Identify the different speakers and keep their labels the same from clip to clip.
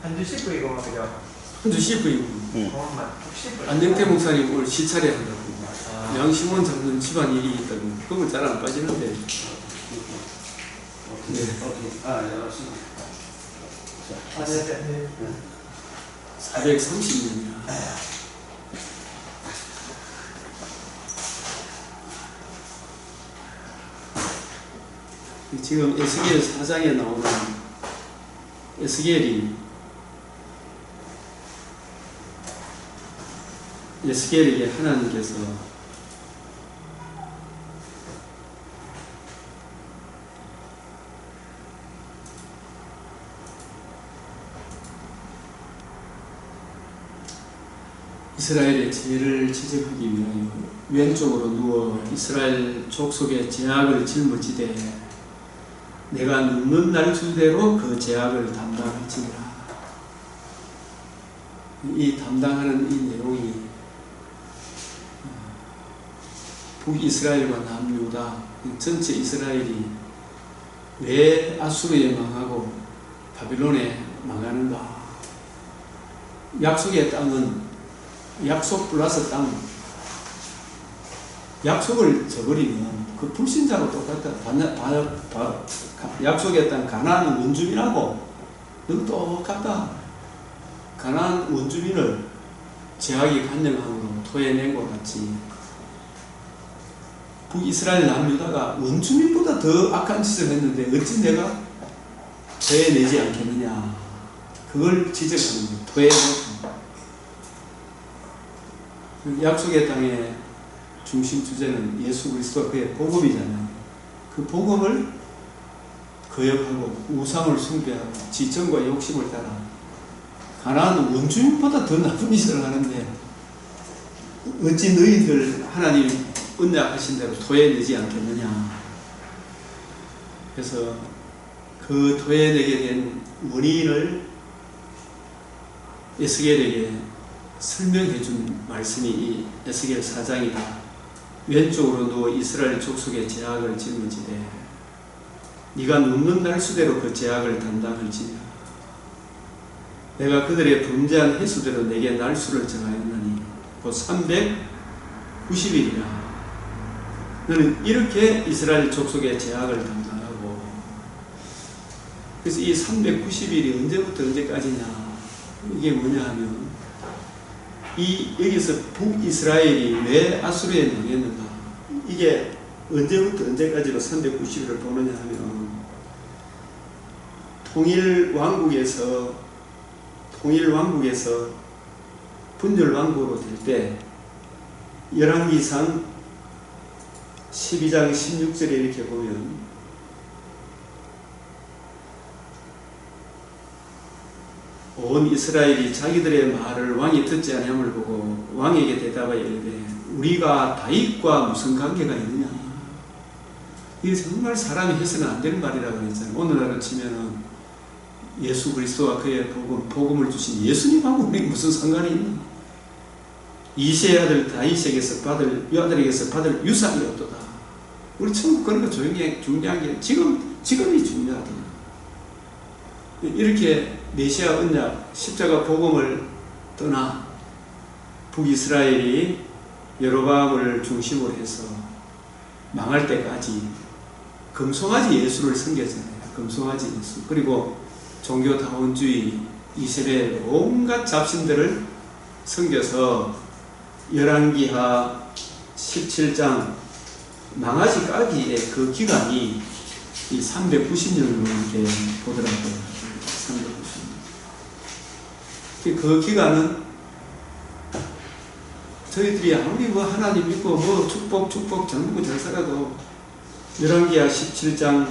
Speaker 1: 한주 CV고 말이죠.
Speaker 2: 한주 CV고. 안정태 목사님 오늘 시차례 한다고. 양심원 잡는 집안 일이 있다고. 그건 잘 안 빠지는데. 네.
Speaker 3: 알았습니다.
Speaker 2: 430년이야. 지금 에스겔 4장에 나오는 에스겔에게 하나님께서 이스라엘의 죄를 지적하기 위하여 왼쪽으로 누워 이스라엘 족속의 죄악을 짊어지되 내가 눕는 날 주대로 그 죄악을 담당할지니라. 이 담당하는 이 내용이 북이스라엘과 남유다 전체 이스라엘이 왜 아수르에 망하고 바빌론에 망하는가. 약속의 땅은 약속 플러스 땅, 약속을 저버리면 그 불신자로 똑같다. 약속의 땅 가나안 원주민하고 너 똑같다. 가나안 원주민을 제약이 간영함으로 토해낸 것 같이 북이스라엘 남유다가 원주민보다 더 악한 짓을 했는데 어찌 내가 토해내지 않겠느냐. 그걸 지적하는 거예요. 토해내고. 약속의 땅의 중심 주제는 예수 그리스도와 그의 복음이잖아요. 그 복음을 거역하고 우상을 숭배하고 지천과 욕심을 따라 가나안 원주민보다 더 나쁜 짓을 하는데 어찌 너희들 하나님 언약하신 대로 토해내지 않겠느냐. 그래서 그 토해내게 된 원인을 에스겔에게 설명해 준 말씀이 이 에스겔 4장이다. 왼쪽으로 누워 이스라엘 족속의 죄악을 짊어지되 네가 눕는 날 수대로 그 죄악을 담당할지니라. 내가 그들의 범죄한 횟수대로 내게 날수를 정하였나니 곧 390일이라. 너는 이렇게 이스라엘 족속의 죄악을 담당하고. 그래서 이 390일이 언제부터 언제까지냐. 이게 뭐냐 하면 여기서 북이스라엘이 왜 아수르에 망했는가. 이게 언제부터 언제까지로 390일을 보느냐 하면 통일왕국에서 분열왕국으로 될 때 열왕기상 12장 16절에 이렇게 보면 온 이스라엘이 자기들의 말을 왕이 듣지 아니함을 보고 왕에게 대답하여 이르되 우리가 다윗과 무슨 관계가 있느냐. 이게 정말 사람이 해서는 안 되는 말이라고 했잖아요. 오늘날로 치면은 예수 그리스도와 그의 복음을 주신 예수님하고 우리 무슨 상관이 있나. 이새의 아들 다윗에게서 아들에게서 받을 유산이 없도다. 우리 천국 그런 거 조용히 중요한 게 지금이 중요하다. 이렇게 메시아 언약 십자가 복음을 떠나 북이스라엘이 여로보암을 중심으로 해서 망할 때까지 금송아지 예수를 섬겼잖아요. 금송아지 예수. 그리고 종교다원주의 이세벨 온갖 잡신들을 섬겨서 열왕기하 17장 망아지 까기의 그 기간이 이 390년으로 이렇게 보더라고요. 390년. 그 기간은 저희들이 아무리 하나님 믿고 축복 전부 잘 살아도 열왕기하 17장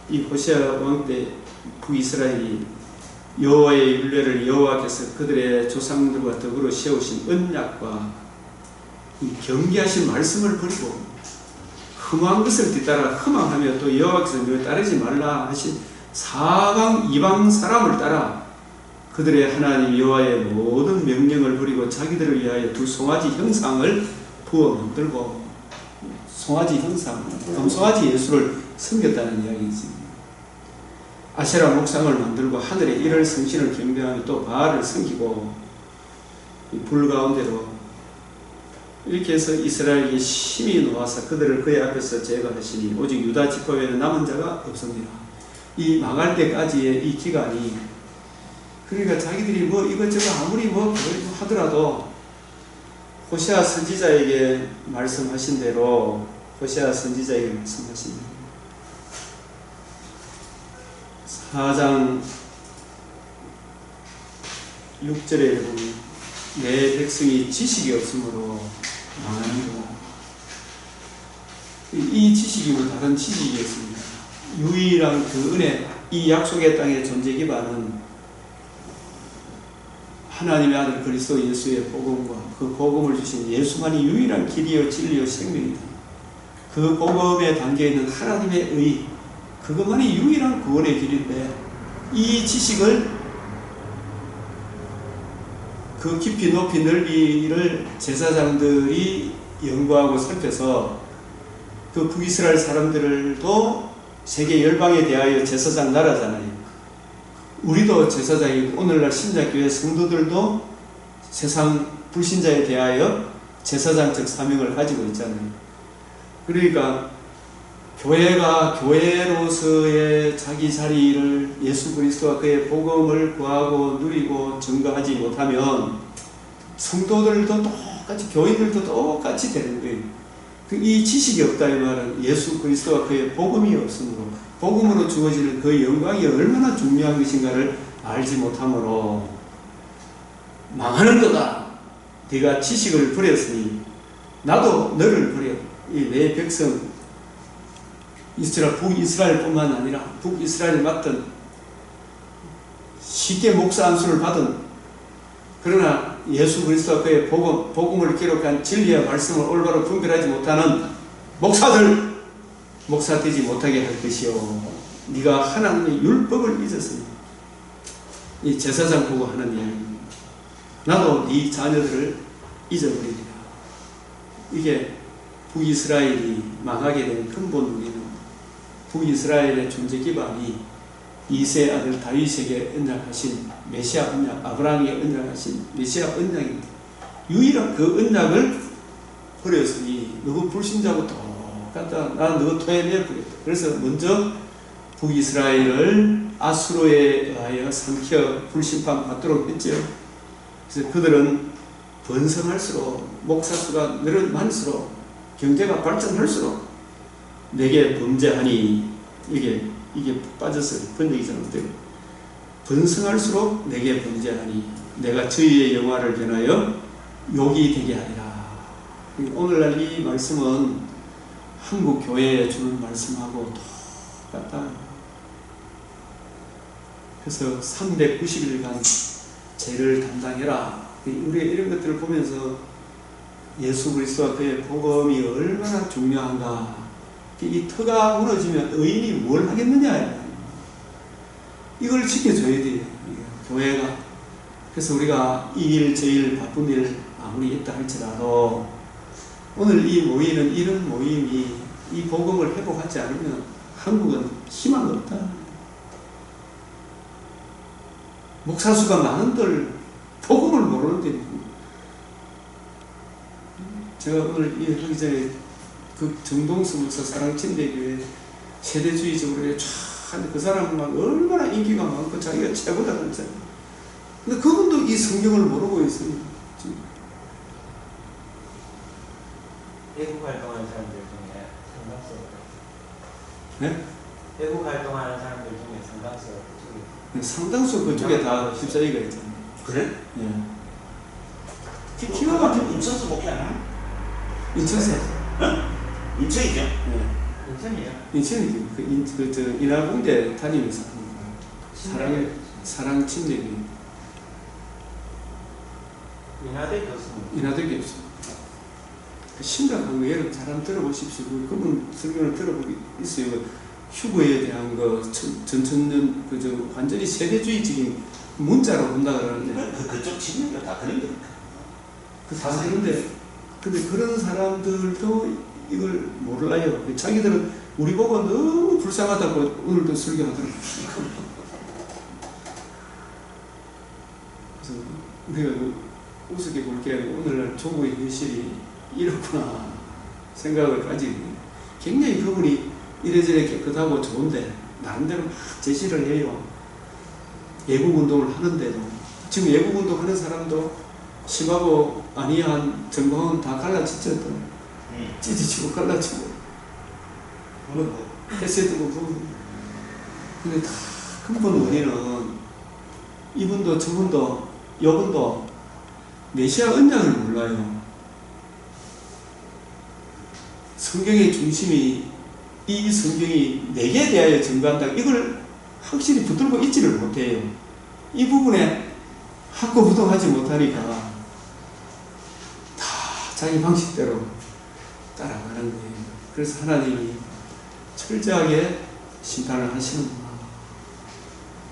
Speaker 2: 이 호세아 왕 때 북이스라엘이 여호와의 율례를 여호와께서 그들의 조상들과 더불어 세우신 언약과 이 경계하신 말씀을 버리고 흠한 것을 뒤따라 흠하며 또 여호와께서 너희 따르지 말라 하신 사방 이방 사람을 따라 그들의 하나님 여호와의 모든 명령을 버리고 자기들을 위하여 두 송아지 형상을 부어 만들고 송아지 형상, 금송아지 예수를 섬겼다는 이야기지. 아세라 목상을 만들고 하늘에 일월 성신을 경배하며 또 바알을 섬기고 불 가운데로 이렇게 해서 이스라엘에게 심히 놓아서 그들을 그의 앞에서 제거하시니 오직 유다 지파 외에는 남은 자가 없습니다. 이 망할 때까지의 이 기간이, 그러니까 자기들이 뭐 이것저것 아무리 뭐 하더라도 호세아 선지자에게 말씀하신 대로, 호세아 선지자에게 말씀하신 대로 4장 6절에 보면 내 백성이 지식이 없으므로 망하는구나. 이 지식이 뭐 다른 지식이었습니다. 유일한 그 은혜, 이 약속의 땅의 존재 기반은 하나님의 아들 그리스도 예수의 복음과 그 복음을 주신 예수만이 유일한 길이요 진리요 생명이다. 그 복음에 담겨있는 하나님의 의, 그것만이 유일한 구원의 길인데, 이 지식을 그 깊이 높이 넓이를 제사장들이 연구하고 살펴서 그 북이스라엘 사람들도 세계 열방에 대하여 제사장 나라잖아요. 우리도 제사장이고 오늘날 신자교회 성도들도 세상 불신자에 대하여 제사장적 사명을 가지고 있잖아요. 그러니까 교회가 교회로서의 자기 자리를 예수 그리스도와 그의 복음을 구하고 누리고 증거하지 못하면 성도들도 똑같이, 교인들도 똑같이 되는 거예요. 이 지식이 없다 이 말은 예수 그리스도와 그의 복음이 없으므로, 복음으로 주어지는 그 영광이 얼마나 중요한 것인가를 알지 못함으로 망하는 거다. 네가 지식을 버렸으니 나도 너를 버려. 이 내 백성 북이스라엘뿐만 아니라 북이스라엘에 맡은 쉽게 목사 안수를 받은, 그러나 예수 그리스도와 그의 복음을 기록한 진리의 말씀을 올바로 분별하지 못하는 목사들 목사 되지 못하게 할 것이요, 네가 하나님의 율법을 잊었으니. 이 제사장 보고 하는 이야기입니다. 나도 네 자녀들을 잊어버리리라. 이게 북이스라엘이 망하게 된 근본 원인은 북이스라엘의 존재 기반이 이세 아들 다윗에게 언약하신 메시아 언약, 아브라함에게 언약하신 메시아 언약입니다. 유일한 그 언약을 버렸으니 너그 불신자고 똑같다. 나는 너 토해내야 버렸다. 그래서 먼저 북이스라엘을 아수르에 의하여 삼켜 불심판 받도록 했죠. 그래서 그들은 번성할수록, 목사 수가 많을수록, 경제가 발전할수록 내게 범죄하니, 이게 빠졌어요. 번역이 잘못되고, 번성할수록 내게 범죄하니 내가 저희의 영화를 변하여 욕이 되게 하리라. 오늘날 이 말씀은 한국 교회에 주는 말씀하고 똑같다. 그래서 390일간 죄를 담당해라. 우리가 이런 것들을 보면서 예수 그리스도와 그의 복음이 얼마나 중요한가. 이 터가 무너지면 의인이 뭘 하겠느냐. 이걸 지켜줘야 돼요, 교회가. 그래서 우리가 이 일 저 일 바쁜 일 아무리 있다 할지라도 오늘 이 모임은, 이런 모임이 이 복음을 회복하지 않으면 한국은 희망 없다. 목사 수가 많은들 복음을 모르는데, 제가 오늘 이 하기 전에 그 정동수 목사 사랑침대교회 세대주의적으로 그 사람은 막 얼마나 인기가 많고 자기가 최고다 그랬잖아요. 근데 그분도 이 성경을 모르고 있어요.
Speaker 1: 외국 활동하는 사람들 중에 성당서.
Speaker 2: 네?
Speaker 1: 외국 활동하는 사람들 중에 성당서 그쪽에.
Speaker 2: 네, 상당수 그쪽에 다 집사이가 있잖아요.
Speaker 1: 그래?
Speaker 2: 예.
Speaker 1: 키가 같은 인천서 목회하나?
Speaker 2: 인천서.
Speaker 1: 인천이죠?
Speaker 2: 네.
Speaker 1: 인천이죠.
Speaker 2: 인천이죠. 인하공대 다니면서 사랑 침대교회.
Speaker 1: 인하대 교수님.
Speaker 2: 인하대 교수. 심각한 거 여러분 잘 한번 들어보십시오. 그분 설교를 들어보기 있어요. 휴거에 대한 거 전천년 완전히 세대주의적인 문자로 본다 그러는데.
Speaker 1: 그쪽 친구가 다 그런 거니까.
Speaker 2: 다 그런데 근데 그런 사람들도 이걸 몰라요. 자기들은 우리 보고 너무 불쌍하다고 오늘도 설교하더라고요. 그래서 우리가 우습게 볼 게 오늘날 조국의 현실이 이렇구나 생각을 가지고 굉장히 그분이 이래저래 깨끗하고 좋은데 나름대로 막 제시를 해요. 애국운동을 하는데도 지금 애국운동 하는 사람도 심하고 아니한 정광은 다 갈라치죠. 찢어지고 갈라치고 뭐 해세드고 그러고 근데 다 근본 원인은 이분도 저분도 여분도 메시아 언약을 몰라요. 성경의 중심이 이 성경이 내게 대하여 증거한다. 이걸 확실히 붙들고 있지를 못해요. 이 부분에 학고부동하지 못하니까 다 자기 방식대로 따라가는 거예요. 그래서 하나님이 철저하게 심판을 하시는구나.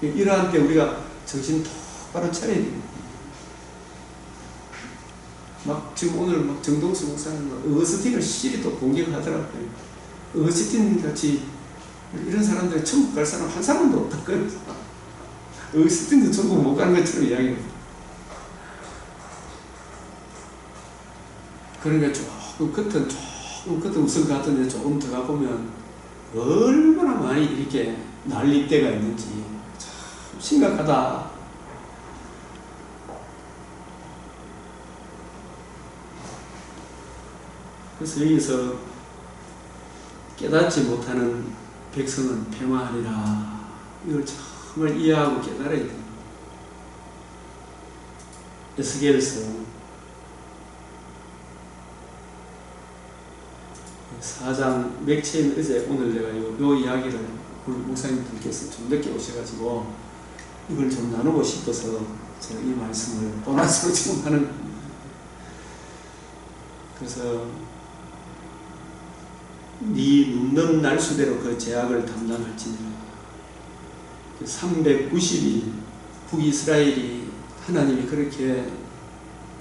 Speaker 2: 이러한 때 우리가 정신 똑바로 차려야 됩니다. 막 지금 오늘 막 정동수 목사는 어거스틴을 시리 또 공격하더라고요. 어거스틴 같이 이런 사람들이 천국 갈 사람 한 사람도 없다고요. 어거스틴도 천국 못 가는 것처럼 이야기해요. 그러니까 조금 끝은 우선 같은데 조금 더 가보면 얼마나 많이 이렇게 날릴 때가 있는지 참 심각하다. 그래서 여기서 깨닫지 못하는 백성은 평화하리라. 이걸 정말 이해하고 깨달아야 됩니다. 에스겔서 4장 맥체인 어제 오늘 내가 요 이야기를 우리 목사님들께서 좀 늦게 오셔가지고 이걸 좀 나누고 싶어서 제가 이 말씀을 보너스로 지금 하는 겁니다. 그래서 네 눕는 날수대로 그 제약을 담당할지니라. 390일 북이스라엘이 하나님이 그렇게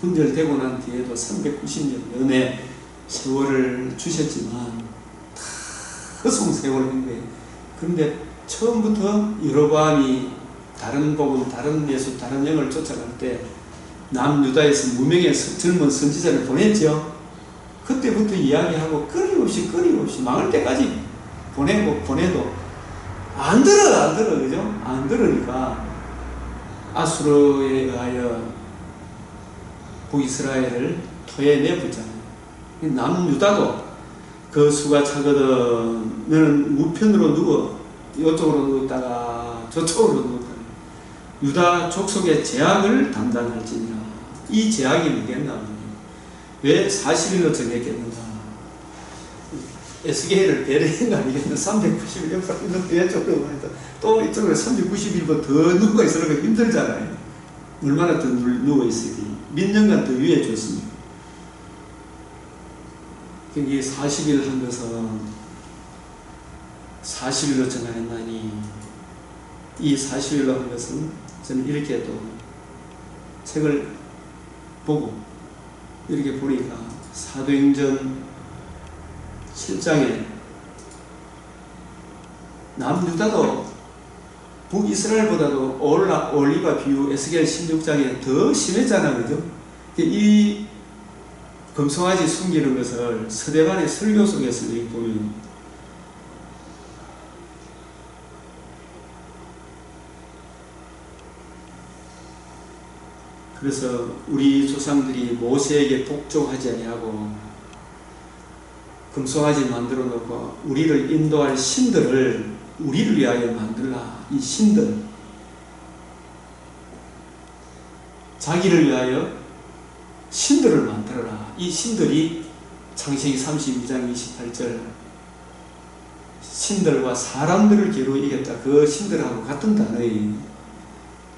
Speaker 2: 분열되고 난 뒤에도 390년 연애 세월을 주셨지만 다 허송 세월을 한 거예요. 그런데 처음부터 여로보암이 다른 복음, 다른 예수, 다른 영을 쫓아갈 때 남유다에서 무명의 젊은 선지자를 보냈죠. 그때부터 이야기하고 끊임없이 망할 때까지 보내도 안 들어 그죠? 안 들으니까 아수르에 의하여 북이스라엘을 토해내보잖아요. 남유다도 그 수가 차거든 너는 우편으로 누워 이쪽으로 누웠다가 저쪽으로 누웠다가 유다 족속의 제약을 담당할지니라. 이 제약이 뭐겠나? 왜 40일로 정했겠는가? 에스겔을 배려한 거 아니겠나? 390일 역사는 이쪽으로 가니까 또 이쪽으로 390일보다 더 누워 있으니까 힘들잖아요. 얼마나 더 누워 있어야지. 몇 년간 더 위에 줬습니까? 이게 40일 한 것은 40일로 정하였나니 이 40일로 한 것은 저는 이렇게 또 책을 보고 이렇게 보니까 사도행전 7장에 남유다도 북이스라엘보다도 올리바 비유 에스겔 16장에 더 심했잖아요. 그죠? 이 금송아지 숨기는 것을 서대반의 설교 속에서 보면 그래서 우리 조상들이 모세에게 복종하지 아니하고 금송아지 만들어 놓고 우리를 인도할 신들을 우리를 위하여 만들라. 이 신들 자기를 위하여 신들을 만들어라. 이 신들이 창세기 32장 28절 신들과 사람들을 겨루 이겼다. 그 신들하고 같은 단어의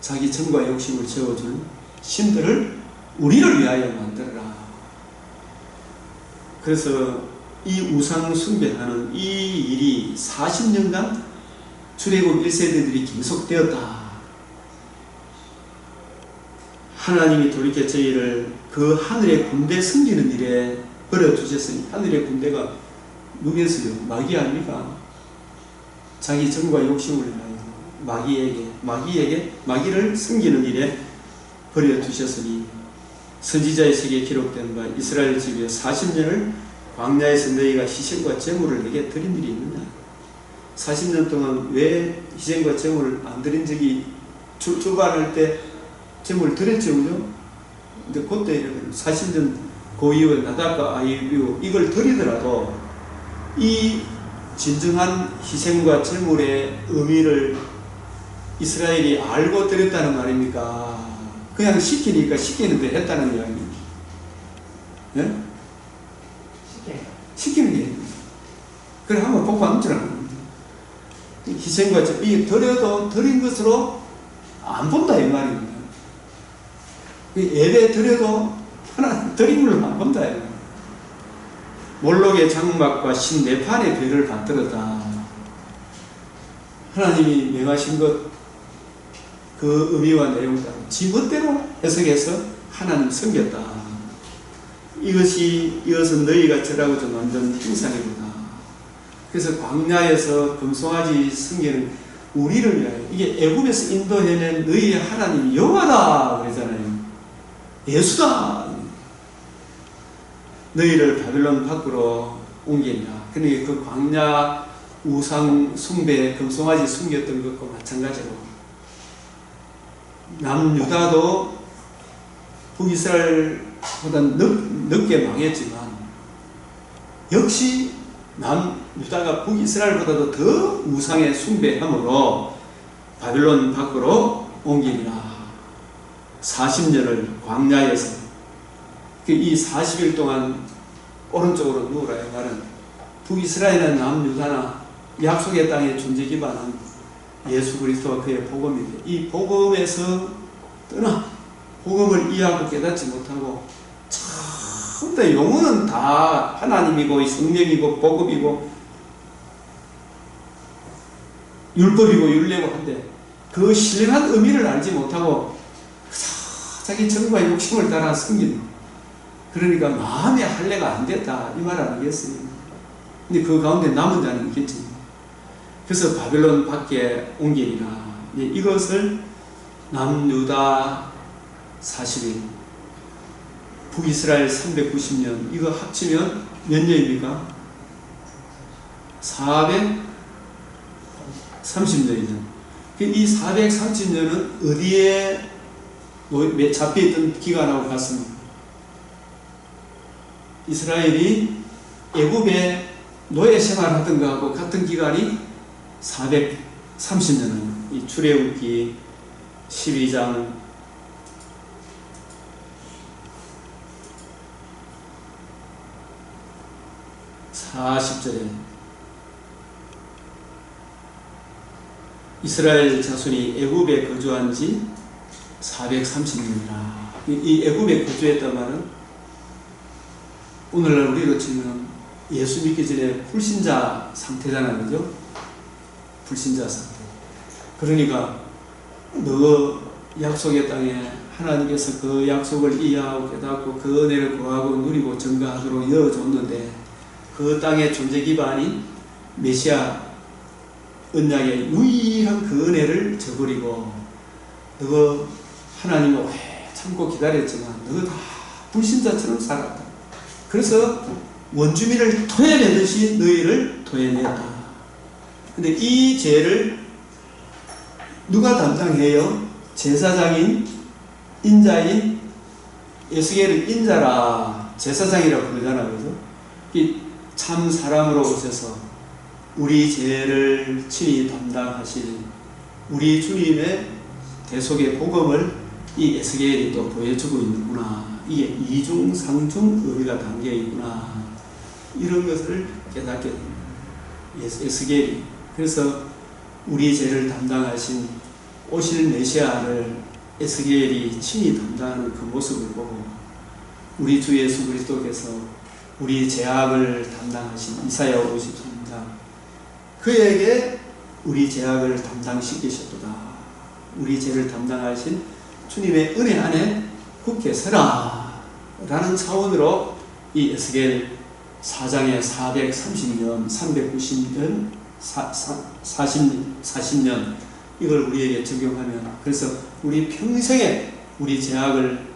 Speaker 2: 자기 정과 욕심을 채워줄 신들을 우리를 위하여 만들어라. 그래서 이 우상 숭배하는 이 일이 40년간 출애굽 1세대들이 계속되었다. 하나님이 돌이켜 저희를 그 하늘의 군대 섬기는 일에 버려두셨으니 하늘의 군대가 누구였어요? 마귀 아닙니까? 자기 정과 욕심을 위하여 마귀를 섬기는 일에 버려두셨으니 선지자의 책에 기록된 바 이스라엘 집에 40년을 광야에서 너희가 희생과 제물을 내게 드린 일이 있느냐. 40년 동안 왜 희생과 제물을 안 드린 적이 출발할 때 제물을 드렸죠, 그죠? 근데 그때 40년 그 이후에 나답과 아비후 이걸 드리더라도 이 진정한 희생과 제물의 의미를 이스라엘이 알고 드렸다는 말입니까? 그냥 시키니까 시키는데 했다는 이야기입니다. 예? 시키는 게 그래 하면 복 받는 줄 아는 겁니다. 희생과 제물, 이 드려도 드린 것으로 안 본다 이 말입니다. 예배 드려도 하나 드린 걸로 안 본다 이 말입니다. 몰록의 장막과 신네판의 별을 받들었다. 하나님이 명하신 것 그 의미와 내용을 지 멋대로 해석해서 하나님 섬겼다. 이것은 너희가 절하고자 만든 형상이구나. 그래서 광야에서 금송아지 섬기는 우리를 위하여, 이게 애굽에서 인도해낸 너희의 하나님 여호와다 그러잖아요. 예수다. 너희를 바벨론 밖으로 옮기리라. 그러니까 그 광야 우상 숭배, 금송아지 숨겼던 것과 마찬가지로 남유다도 북이스라엘보다 늦게 망했지만 역시 남유다가 북이스라엘보다도 더 우상에 숭배함으로 바벨론 밖으로 옮기리라. 40년을 광야에서 이 40일 동안 오른쪽으로 누우라 이 말은 북이스라엘이나 남유다나 약속의 땅의 존재 기반은 예수 그리스도와 그의 복음인데 이 복음에서 떠나 복음을 이해하고 깨닫지 못하고 전부 다 영혼은 다 하나님이고 성령이고 복음이고 율법이고 율례고 한데 그 신령한 의미를 알지 못하고 자기 정과 욕심을 따라 섬기는, 그러니까 마음의 할례가 안 됐다 이 말 아니겠습니까? 근데 그 가운데 남은 자는 있겠지. 그래서 바벨론 밖에 옮기리라. 이것을 남유다 40일, 북이스라엘 390년 이거 합치면 몇 년입니까? 430년이죠. 이 430년은 어디에 잡혀있던 기간하고 같습니다. 이스라엘이 애굽에 노예 생활하던 것하고 같은 기간이 430년은 이 출애굽기 12장 40절에 이스라엘 자손이 애굽에 거주한 지 430년이라. 이 애굽에 거주했단 말은 오늘날 우리로 치면 예수 믿기 전에 불신자 상태잖아요, 그죠? 불신자 상태. 그러니까 너 약속의 땅에 하나님께서 그 약속을 이해하고 깨닫고 그 은혜를 구하고 누리고 증거하도록 이어줬는데 그 땅의 존재 기반이 메시아 언약의 유일한 그 은혜를 저버리고 너 하나님을 오래 참고 기다렸지만 너 다 불신자처럼 살았다. 그래서 원주민을 토해내듯이 너희를 토해냈다. 근데 이 죄를 누가 담당해요? 제사장인 인자인 에스겔을 인자라 제사장이라 부르잖아요, 그죠? 이 참 사람으로 오셔서 우리 죄를 친히 담당하실 우리 주님의 대속의 복음을 이 에스겔이 또 보여주고 있는구나. 이게 이중상중 의미가 담겨 있구나. 이런 것을 깨닫게 됩니다. 에스겔이. 그래서 우리 죄를 담당하신 오실 메시아를 에스겔이 친히 담당하는 그 모습을 보고 우리 주 예수 그리스도께서 우리 죄악을 담당하신 이사야 53장 그에게 우리 죄악을 담당시키셨도다. 우리 죄를 담당하신 주님의 은혜 안에 굳게 서라 라는 차원으로 이 에스겔 4장의 430년, 390년, 40년 이걸 우리에게 적용하면 그래서 우리 평생에 우리 죄악을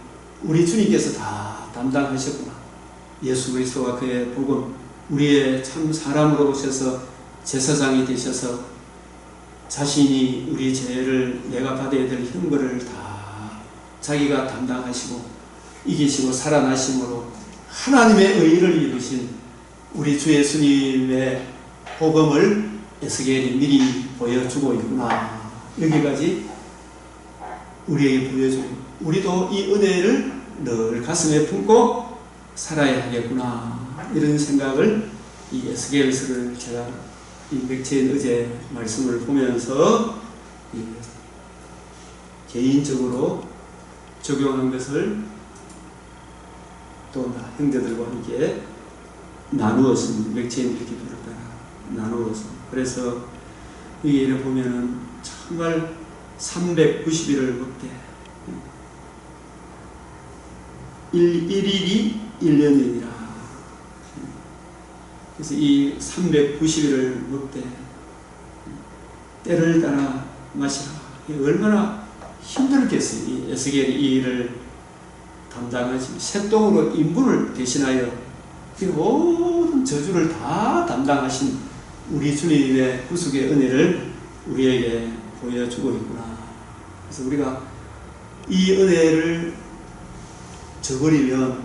Speaker 2: 우리 주님께서 다 담당하셨구나. 예수 그리스도와 그의 복음, 우리의 참 사람으로 오셔서 제사장이 되셔서 자신이 우리 죄를 내가 받아야 될 형벌을 다 자기가 담당하시고 이기시고 살아나심으로 하나님의 의를 이루신 우리 주 예수님의 복음을 에스겔이 미리 보여주고 있구나. 여기까지 우리에게 보여주고, 우리도 이 은혜를 늘 가슴에 품고 살아야 하겠구나. 이런 생각을 이 에스겔서를 제가 이 맥체인 어제 말씀을 보면서 개인적으로 적용한 것을 또 형제들과 함께 나누었습니다. 맥체인 기도를 따라 나누어서. 그래서 여기를 보면은 정말 390일을 먹되 1일이 1년이니라. 그래서 이 390일을 먹되 때를 따라 마시라. 얼마나 힘들겠어요. 이 에스겔이 이 일을 담당하시고 새똥으로 인분을 대신하여 모든 저주를 다 담당하신 우리 주님의 구속의 은혜를 우리에게 보여주고 있구나. 그래서 우리가 이 은혜를 저버리면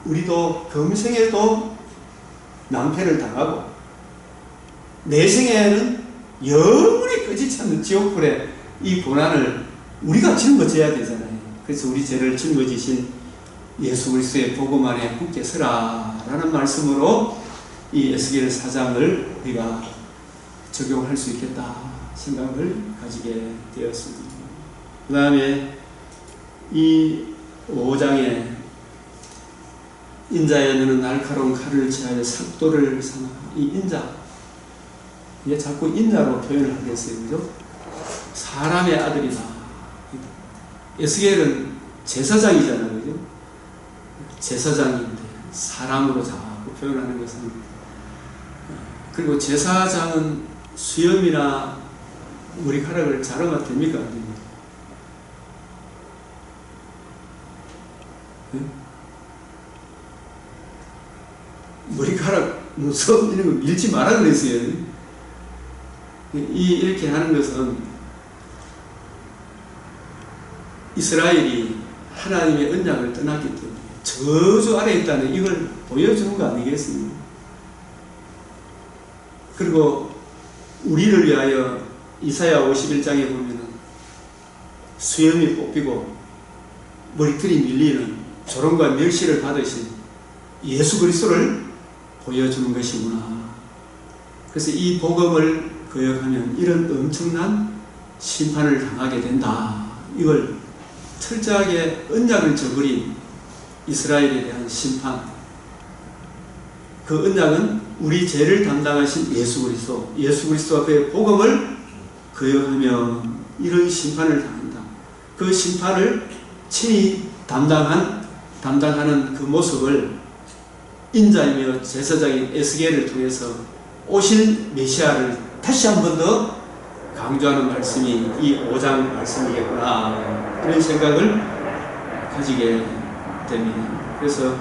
Speaker 2: 우리도 금생에도 낭패를 당하고 내생에는 영원히 끝이지 않는 지옥불에 이 고난을 우리가 짊어져야 되잖아요. 그래서 우리 죄를 짊어지신 예수 그리스도의 복음 안에 굳게 서라 라는 말씀으로 이 에스겔 4장을 우리가 적용할 수 있겠다 생각을 가지게 되었습니다. 그 다음에 이 5장에 인자여 너는 날카로운 칼을 취하여 삭도를 삼아. 이 인자, 이게 자꾸 인자로 표현을 하겠어요. 그죠? 사람의 아들이다. 에스겔은 제사장이잖아요. 그죠? 제사장인데 사람으로 자꾸 표현하는 것은, 그리고 제사장은 수염이나 머리카락을 자르면 됩니까? 안 됩니까? 네? 머리카락, 눈썹 이런 거 밀지 마라 그랬어요. 이렇게 하는 것은 이스라엘이 하나님의 언약을 떠났기 때문에 저주 아래 있다는 이걸 보여주는 거 아니겠습니까? 그리고 우리를 위하여 이사야 51장에 보면은 수염이 뽑히고 머리털이 밀리는 조롱과 멸시를 받으신 예수 그리스도를 보여주는 것이구나. 그래서 이 복음을 거역하면 이런 엄청난 심판을 당하게 된다. 이걸 철저하게 언약을 저버린 이스라엘에 대한 심판, 그 언약은 우리 죄를 담당하신 예수 그리스도, 예수 그리스도와 그의 복음을 거역하면 이런 심판을 당한다. 그 심판을 친히 담당하는 그 모습을 인자이며 제사장인 에스겔을 통해서 오실 메시아를 다시 한 번 더 강조하는 말씀이 이 5장 말씀이겠구나, 그런 생각을 가지게 됩니다. 그래서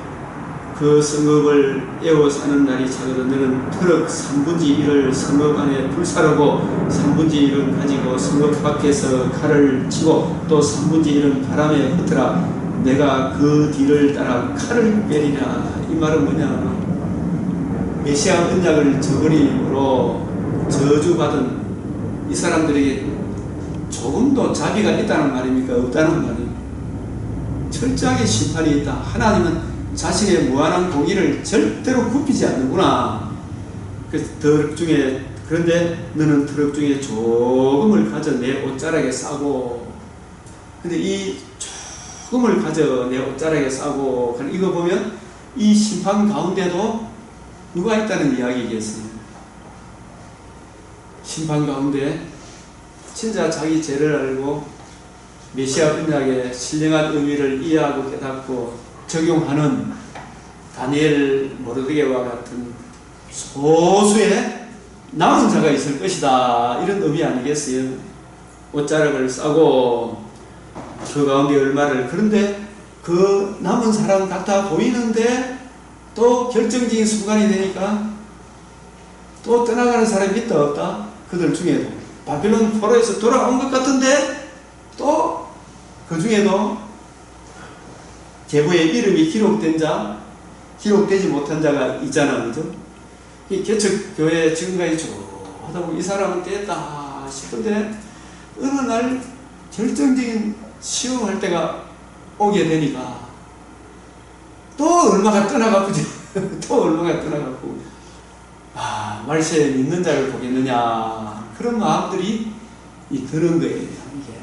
Speaker 2: 그 성읍을 에워 사는 날이 차거든 너는 트럭 3분의 1을 성읍 안에 불사르고 3분의 1은 가지고 성읍 밖에서 칼을 치고 또 3분의 1은 바람에 흩어라. 내가 그 뒤를 따라 칼을 빼리라. 이 말은 뭐냐, 메시아 언약을 저버림으로 저주받은 이 사람들에게 조금도 자비가 있다는 말입니까? 없다는 말입니까? 철저하게 심판이 있다. 하나님은 자신의 무한한 공의를 절대로 굽히지 않는구나. 그래서 트럭 중에, 그런데 너는 트럭 중에 조금을 가져 내 옷자락에 싸고, 근데 이 조금을 가져 내 옷자락에 싸고, 이거 보면 이 심판 가운데도 누가 있다는 이야기겠어요. 심판 가운데 진짜 자기 죄를 알고 메시아 언약의 신령한 의미를 이해하고 깨닫고 적용하는 다니엘, 모르드게와 같은 소수의 남은 자가 있을 것이다. 이런 의미 아니겠어요? 옷자락을 싸고 그 가운데 얼마를, 그런데 그 남은 사람 같아 보이는데 또 결정적인 순간이 되니까 또 떠나가는 사람이 있다 없다? 그들 중에도 바벨론 포로에서 돌아온 것 같은데 또 그 중에도 계보에 이름이 기록된 자, 기록되지 못한 자가 있잖아, 그죠? 이 개척교회 지금까지 쭉 하다 보면 이 사람은 됐다 싶은데 어느 날 결정적인 시험할 때가 오게 되니까 또 얼마가 떠나가고 또 얼마가 떠나가고, 말세에 믿는 자를 보겠느냐, 그런 마음들이 드는 거예요. 이게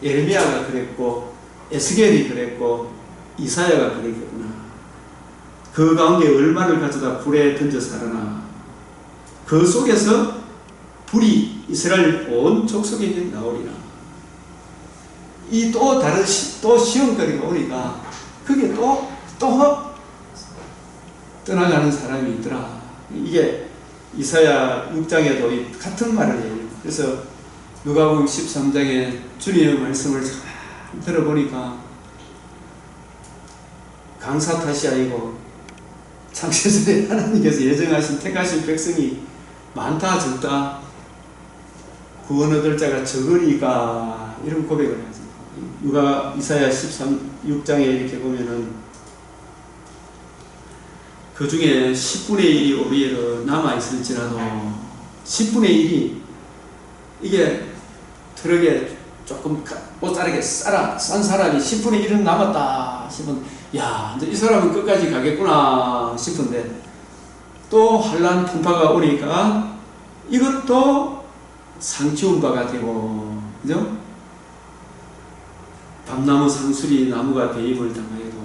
Speaker 2: 예레미야가 그랬고 에스겔이 그랬고 이사야가 그랬구나. 그 가운데 얼마를 가져다 불에 던져서 하려나. 그 속에서 불이 이스라엘 온 족속에게 나오리라. 이 또 다른 또 시험거리가 오니까 그게 또 떠나가는 사람이 있더라. 이게 이사야 6장에도 같은 말을 해요. 그래서 누가복음 13장에 주님의 말씀을 잘 들어보니까 강사 탓이 아니고 창세전에 하나님께서 예정하신 택하신 백성이 많다 적다, 구원 얻을 자가 적으니까, 이런 고백을 하죠. 누가 이사야 6장에 이렇게 보면은 그 중에 10분의 1이 오히려 남아있을지라도 10분의 1이 이게 트럭에 조금 옷자르게 싼 사람이 10분의 1은 남았다 싶은, 야, 이제 이 사람은 끝까지 가겠구나 싶은데 또 환란 풍파가 오니까 이것도 상치운 바가 되고, 그죠? 밤나무 상수리 나무가 배임을 당하여도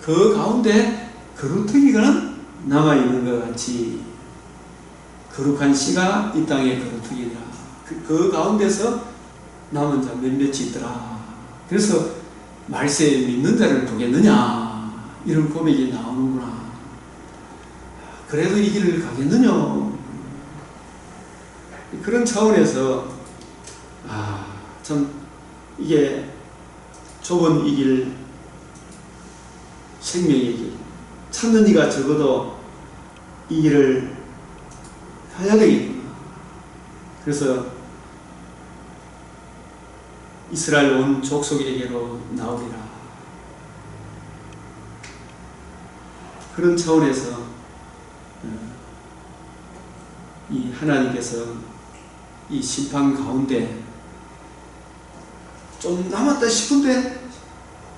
Speaker 2: 그 가운데 거루터기가 남아있는 것 같이 거룩한 씨가 이 땅에 거루터기라. 그 가운데서 남은 자 몇몇이 있더라. 그래서 말세에 믿는 자를 보겠느냐, 이런 고백이 나오는구나. 그래도 이 길을 가겠느냐, 그런 차원에서 참 이게 좁은 이 길, 생명의 길, 찾는 이가 적어도 이 길을 가야 되겠구나. 그래서 이스라엘 온 족속에게로 나오리라. 그런 차원에서 이 하나님께서 이 심판 가운데 좀 남았다 싶은데,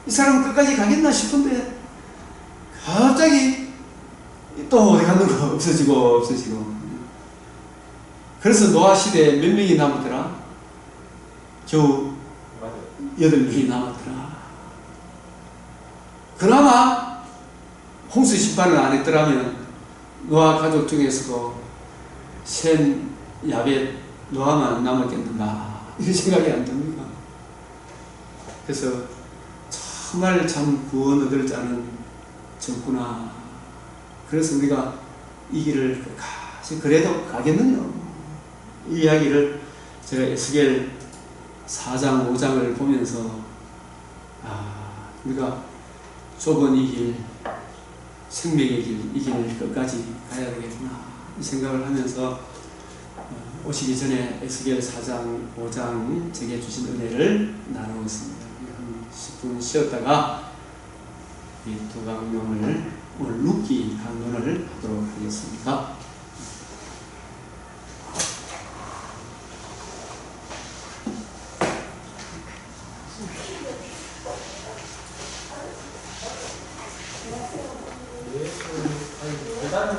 Speaker 2: 이 사람은 끝까지 가겠나 싶은데 갑자기 또 어디 가는 거 없어지고. 그래서 노아 시대에 몇 명이 남았더라? 겨우 8명이 남았더라. 그나마 홍수 심판을 안 했더라면 노아 가족 중에서도 셈, 야벳, 노아만 남았겠는가, 이런 생각이 안 듭니까? 그래서 정말 참 구원 얻을 자는 적구나. 그래서 우리가 이 길을 끝까지 그래도 가겠느냐, 이 이야기를 제가 에스겔 4장 5장을 보면서 우리가 좁은 이 길, 생명의 길, 이 길을 끝까지 가야 되겠구나, 이 생각을 하면서 오시기 전에 에스겔 4장 5장 제게 주신 은혜를 나누었습니다. 한 10분 쉬었다가 이 두 강론을, 오늘 룻기 강론을 하도록 하겠습니다.
Speaker 1: 대단한